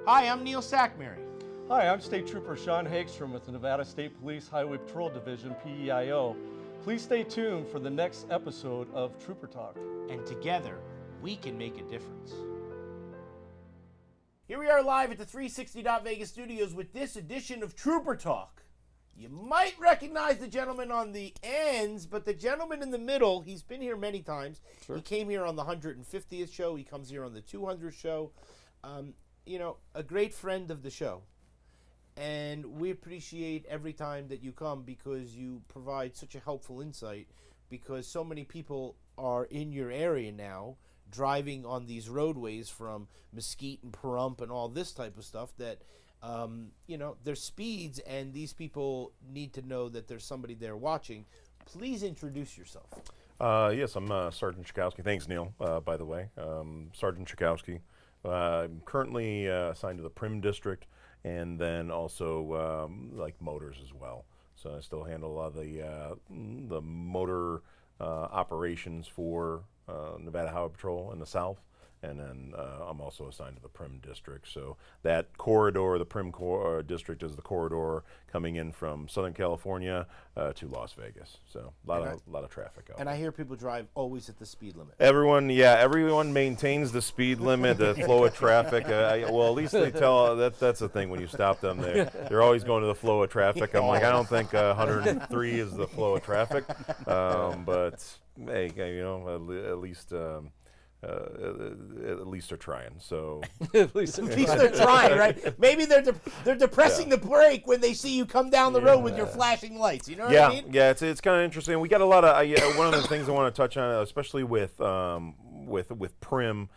Hi, I'm Neil Sackmary. Hi, I'm State Trooper Sean Hagstrom with the Nevada State Police Highway Patrol Division, PEIO. Please stay tuned for the next episode of Trooper Talk. And together, we can make a difference. Here we are live at the 360 Vegas studios with this edition of Trooper Talk. You might recognize the gentleman on the ends, but the gentleman in the middle, he's been here many times. Sure. He came here on the 150th show. He comes here on the 200th show. A great friend of the show. And we appreciate every time that you come because you provide such a helpful insight, because so many people are in your area now driving on these roadways from Mesquite and Pahrump and all this type of stuff that there's speeds, and these people need to know that there's somebody there watching. Please introduce yourself. Yes, I'm Sergeant Chakowski. Thanks, Neil, by the way. Sergeant Chakowski. I'm currently assigned to the Primm District, and then also like motors as well. So I still handle a lot of the motor operations for Nevada Highway Patrol in the south. And then I'm also assigned to the Primm District. So that corridor, the Primm District, is the corridor coming in from Southern California to Las Vegas. So a lot of traffic out there. And I hear people drive always at the speed limit. Everyone maintains the speed limit, the flow of traffic. Well, at least they tell, that's the thing when you stop them. They're always going to the flow of traffic. I'm like, I don't think 103 is the flow of traffic. But hey, at least. At least they're trying. So at least they're trying, right? Maybe they're depressing the brake when they see you come down the road with your flashing lights. You know what I mean? Yeah, it's kind of interesting. We got a lot of one of the things I want to touch on, especially with Primm,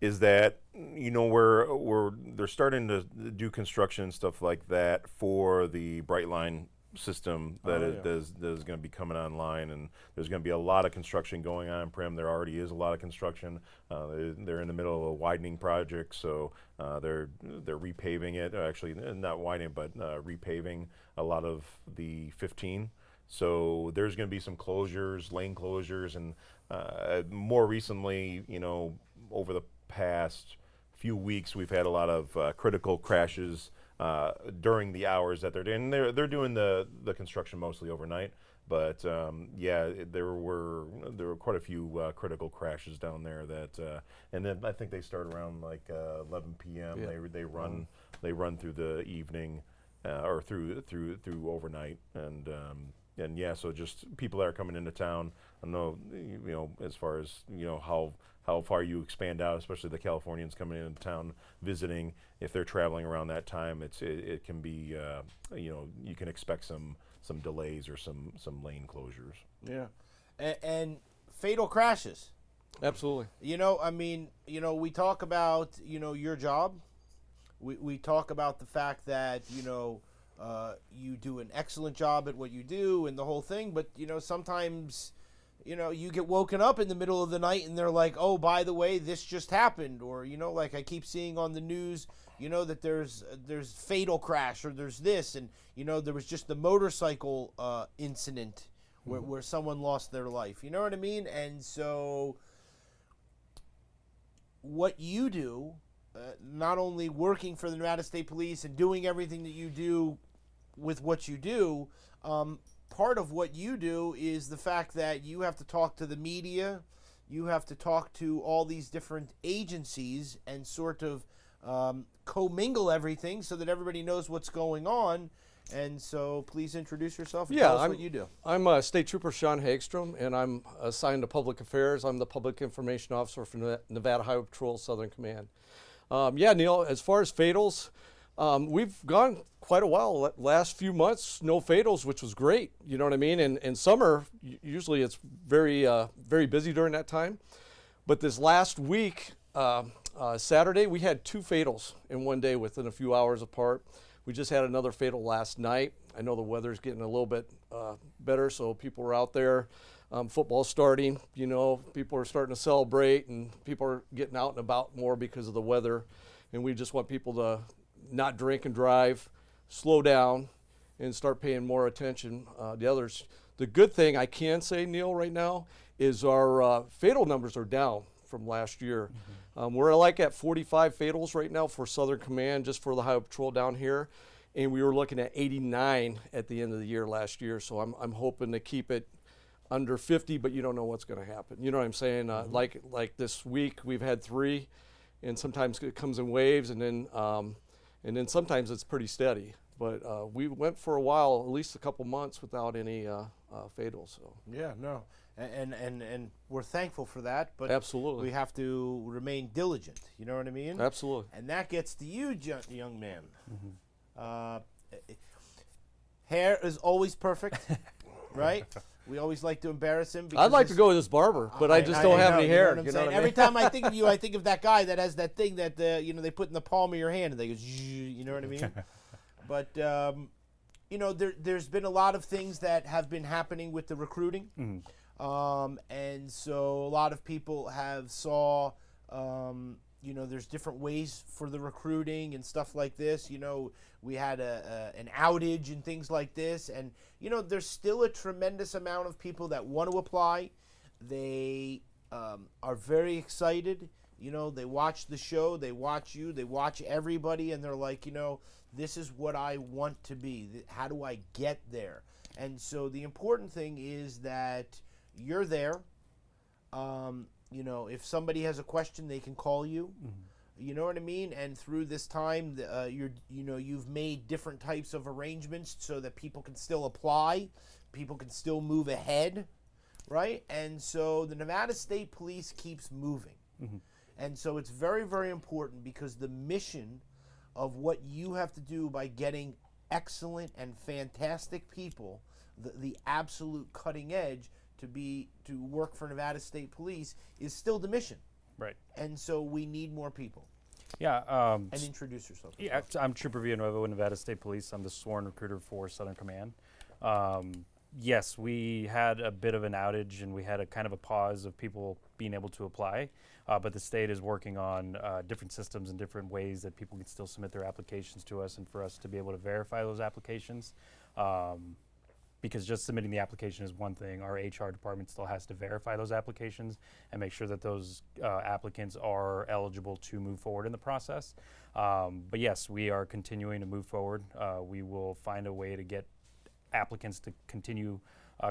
is that they're starting to do construction and stuff like that for the Brightline system that is going to be coming online, and there's going to be a lot of construction going on in Primm. There already is a lot of construction. They're in the middle of a widening project, so they're repaving it. Actually, not widening, but repaving a lot of the 15. So there's going to be some closures, lane closures, and more recently, over the past few weeks, we've had a lot of critical crashes during the hours that they're doing. They're doing the construction mostly overnight, but there were quite a few critical crashes down there that, and then I think they start around like 11 p.m. Yeah. They run through the evening or through overnight, and so just people that are coming into town. I know as far as how far you expand out, especially the Californians coming into town visiting. If they're traveling around that time, it can be you can expect some delays or some lane closures. Yeah, and fatal crashes. Absolutely. We talk about your job. We talk about the fact that you do an excellent job at what you do and the whole thing, but sometimes you get woken up in the middle of the night and they're like, oh, by the way, this just happened. Or, like I keep seeing on the news, that there's fatal crash or there's this. And, there was just the motorcycle incident where someone lost their life. You know what I mean? And so what you do, not only working for the Nevada State Police and doing everything that you do with what you do, part of what you do is the fact that you have to talk to the media, you have to talk to all these different agencies and sort of commingle everything so that everybody knows what's going on. And so please introduce yourself and tell us what you do. I'm State Trooper Sean Hagstrom, and I'm assigned to Public Affairs. I'm the Public Information Officer for Nevada Highway Patrol Southern Command. Neil, as far as fatals, we've gone quite a while. Last few months, no fatals, which was great. You know what I mean? And summer, usually it's very, very busy during that time. But this last week, Saturday, we had 2 fatals in one day within a few hours apart. We just had another fatal last night. I know the weather's getting a little bit better, so people are out there. Football's starting, people are starting to celebrate, and people are getting out and about more because of the weather. And we just want people to not drink and drive, slow down, and start paying more attention to others. The good thing I can say, Neil, right now is our fatal numbers are down from last year. We're like at 45 fatals right now for Southern Command, just for the Highway Patrol down here. And we were looking at 89 at the end of the year last year. So I'm hoping to keep it under 50, but you don't know what's going to happen. You know what I'm saying? Like this week we've had 3, and sometimes it comes in waves, and then sometimes it's pretty steady. But we went for a while, at least a couple months, without any fatals. So. Yeah, no, and we're thankful for that. But Absolutely. we have to remain diligent. You know what I mean? Absolutely. And that gets to you, young man. Hair is always perfect, right? We always like to embarrass him. I'd like to go with this barber, but I just don't have any hair. You know what I mean? Every time I think of you, I think of that guy that has that thing that they put in the palm of your hand, and they go, you know what I mean? But there's been a lot of things that have been happening with the recruiting, and so a lot of people have saw. There's different ways for the recruiting and stuff like this. We had an outage and things like this. And, there's still a tremendous amount of people that want to apply. They are very excited. They watch the show, they watch you, they watch everybody, and they're like, this is what I want to be. How do I get there? And so the important thing is that you're there. If somebody has a question, they can call you. You know what I mean? And through this time, you've made different types of arrangements so that people can still apply, people can still move ahead, right? And so the Nevada State Police keeps moving. And so it's very, very important, because the mission of what you have to do by getting excellent and fantastic people, the absolute cutting edge, to work for Nevada State Police is still the mission. Right. And so we need more people. Yeah. And introduce yourself. Yeah, I'm Trooper Villanueva with Nevada State Police. I'm the sworn recruiter for Southern Command. Yes, we had a bit of an outage, and we had a kind of a pause of people being able to apply, but the state is working on different systems and different ways that people can still submit their applications to us, and for us to be able to verify those applications. Because just submitting the application is one thing. Our HR department still has to verify those applications and make sure that those applicants are eligible to move forward in the process. But yes, we are continuing to move forward. We will find a way to get applicants to continue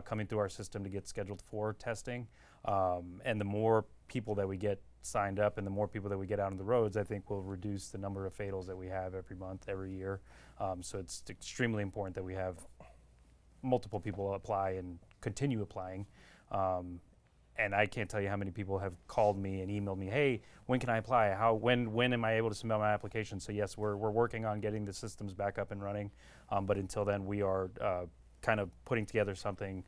coming through our system to get scheduled for testing. And the more people that we get signed up and the more people that we get out on the roads, I think will reduce the number of fatals that we have every month, every year. So it's extremely important that we have multiple people apply and continue applying. And I can't tell you how many people have called me and emailed me, hey, when can I apply? When am I able to submit my application? So yes, we're working on getting the systems back up and running. But until then, we are kind of putting together something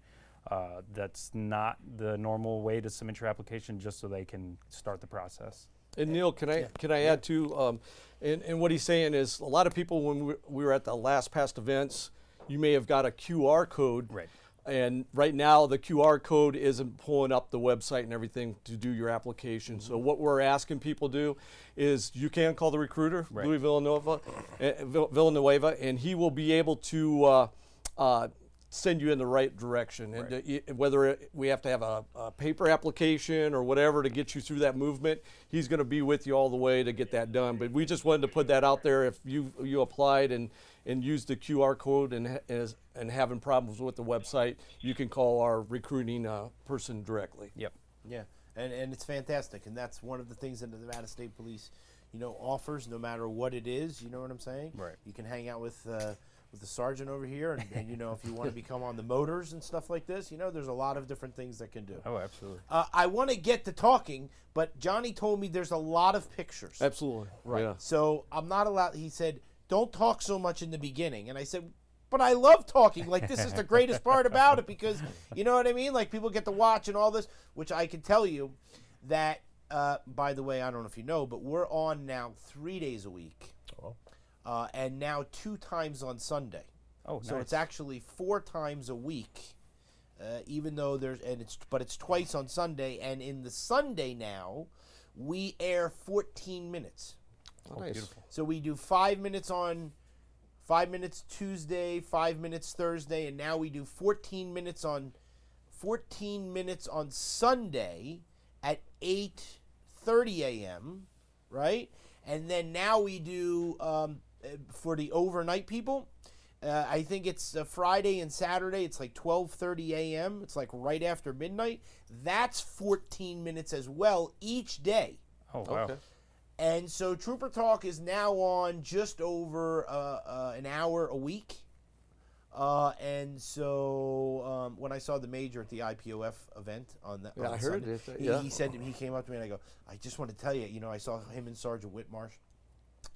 that's not the normal way to submit your application, just so they can start the process. And Neil, can I add too? And what he's saying is, a lot of people, when we were at the last past events, you may have got a QR code. Right. And right now, the QR code isn't pulling up the website and everything to do your application. So what we're asking people to do is, you can call the recruiter, Right. Louis Villanueva, and he will be able to send you in the right direction. Right. And whether we have to have a paper application or whatever to get you through that movement, he's going to be with you all the way to get that done. But we just wanted to put that out there. If you applied and used the QR code and having problems with the website, you can call our recruiting person directly. Yep. Yeah, and it's fantastic, and that's one of the things that the Nevada State Police, offers, no matter what it is. You know what I'm saying? Right. You can hang out with the sergeant over here, and if you want to become on the motors and stuff like this, there's a lot of different things that can do. Oh, absolutely. I want to get to talking, but Johnny told me there's a lot of pictures. Absolutely. Right. Yeah. So I'm not allowed. He said, "Don't talk so much in the beginning," and I said, but I love talking. Like, this is the greatest part about it, because, you know what I mean? Like, people get to watch and all this, which I can tell you that, by the way, I don't know if you know, but we're on now 3 days a week. Oh. And now 2 times on Sunday. Oh, nice. So it's actually 4 times a week, even though it's twice on Sunday. And in the Sunday now, we air 14 minutes. Oh, nice. Beautiful. So we do 5 minutes Tuesday, 5 minutes Thursday, and now we do 14 minutes on Sunday at 8, 8:30 a.m., right? And then now we do, for the overnight people, I think it's Friday and Saturday. It's like 12:30 a.m. It's like right after midnight. That's 14 minutes as well each day. Oh, wow. Okay. And so Trooper Talk is now on just over an hour a week. And so when I saw the major at the IPOF event on that, Yeah, I heard Sunday, it. Yeah. he said to me, he came up to me and I go, I just want to tell you, I saw him and Sergeant Whitmarsh.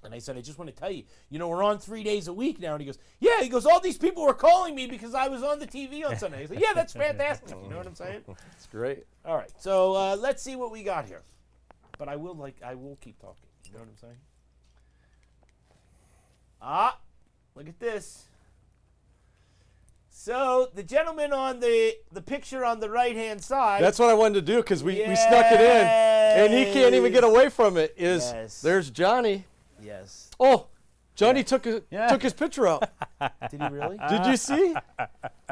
And I said, I just want to tell you, we're on 3 days a week now. And he goes, yeah. He goes, all these people were calling me because I was on the TV on Sunday. He's like, yeah, that's fantastic. You know what I'm saying? It's great. All right. So let's see what we got here. But I will keep talking. You know what I'm saying? Look at this. So the gentleman on the picture on the right-hand side. That's what I wanted to do because we snuck it in, and he can't even get away from it. There's Johnny. Yes. Oh, Johnny took his picture out. Did he really? Did you see?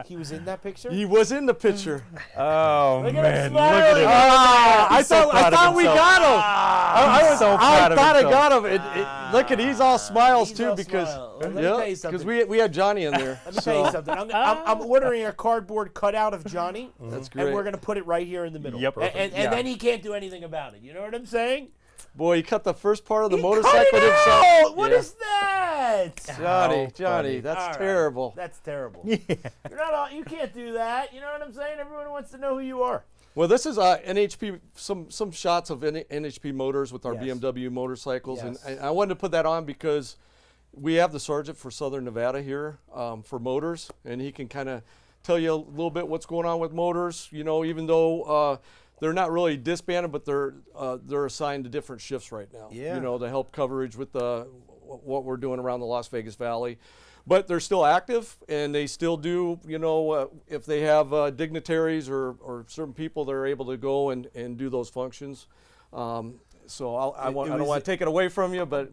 He was in that picture? He was in the picture. Oh Look at him man, look smiling. at him. I thought we got him. I so proud of thought I himself. got him. Look at he's all smiles He's too all because smile. Let me tell you something. we had Johnny in there. Let me tell you something. I'm ordering a cardboard cutout of Johnny. That's great. And we're going to put it right here in the middle. Yep. And Yeah. then he can't do anything about it. You know what I'm saying? Boy, he cut the first part of the He motorcycle cut it himself. out! What is that? Johnny, funny. that's All right. terrible. That's terrible. You're not all, you can't do that. You know what I'm saying? Everyone wants to know who you are. Well, this is NHP, some shots of NHP motors with our Yes. BMW motorcycles, Yes. and I wanted to put that on because we have the sergeant for Southern Nevada here for motors, and he can kind of tell you a little bit what's going on with motors. Even though they're not really disbanded, but they're assigned to different shifts right now. Yeah. To help coverage with what we're doing around the Las Vegas Valley. But they're still active, and they still do, if they have dignitaries or certain people, they're able to go and do those functions. So I don't want to take it away from you, but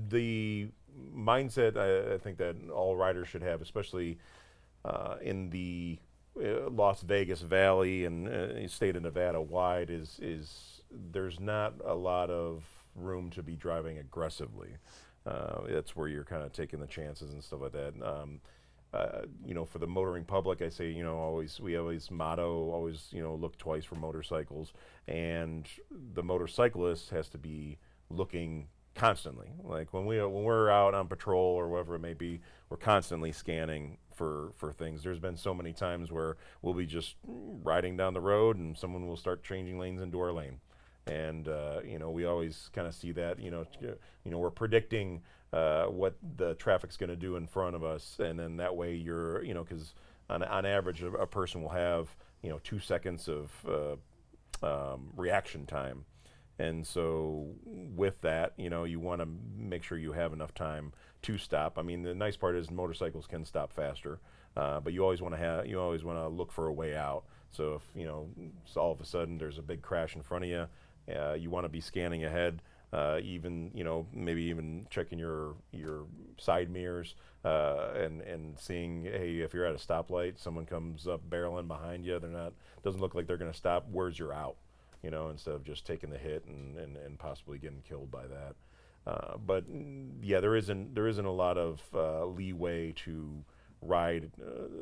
The mindset I think that all riders should have, especially in the Las Vegas Valley and state of Nevada wide, is there's not a lot of room to be driving aggressively. That's where you're kind of taking the chances and stuff like that. For the motoring public, I say, we always motto, look twice for motorcycles, and the motorcyclist has to be looking constantly. Like when we're out on patrol or whatever it may be, we're constantly scanning for things. There's been so many times where we'll be just riding down the road and someone will start changing lanes into our lane. And we always kind of see that. We're predicting what the traffic's going to do in front of us, and then that way you're, because on average a person will have 2 seconds of reaction time, and so with that, you want to make sure you have enough time to stop. I mean, the nice part is motorcycles can stop faster, but you always want to look for a way out. So if so all of a sudden there's a big crash in front of you. You want to be scanning ahead, maybe even checking your side mirrors and seeing, hey, if you're at a stoplight, someone comes up barreling behind you, doesn't look like they're going to stop. Where's your out? Instead of just taking the hit and possibly getting killed by that. But yeah, there isn't a lot of leeway to ride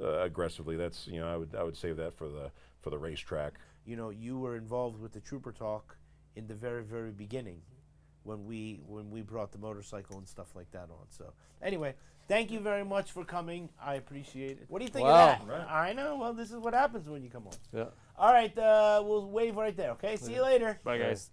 aggressively. That's I would save that for the racetrack. You were involved with the Trooper Talk in the very, very beginning when we brought the motorcycle and stuff like that on. So anyway, thank you very much for coming. I appreciate it. What do you think Wow. of that? Right. I know. Well, this is what happens when you come on. yeah. All right, we'll wave right there, okay? See you later. Bye, guys.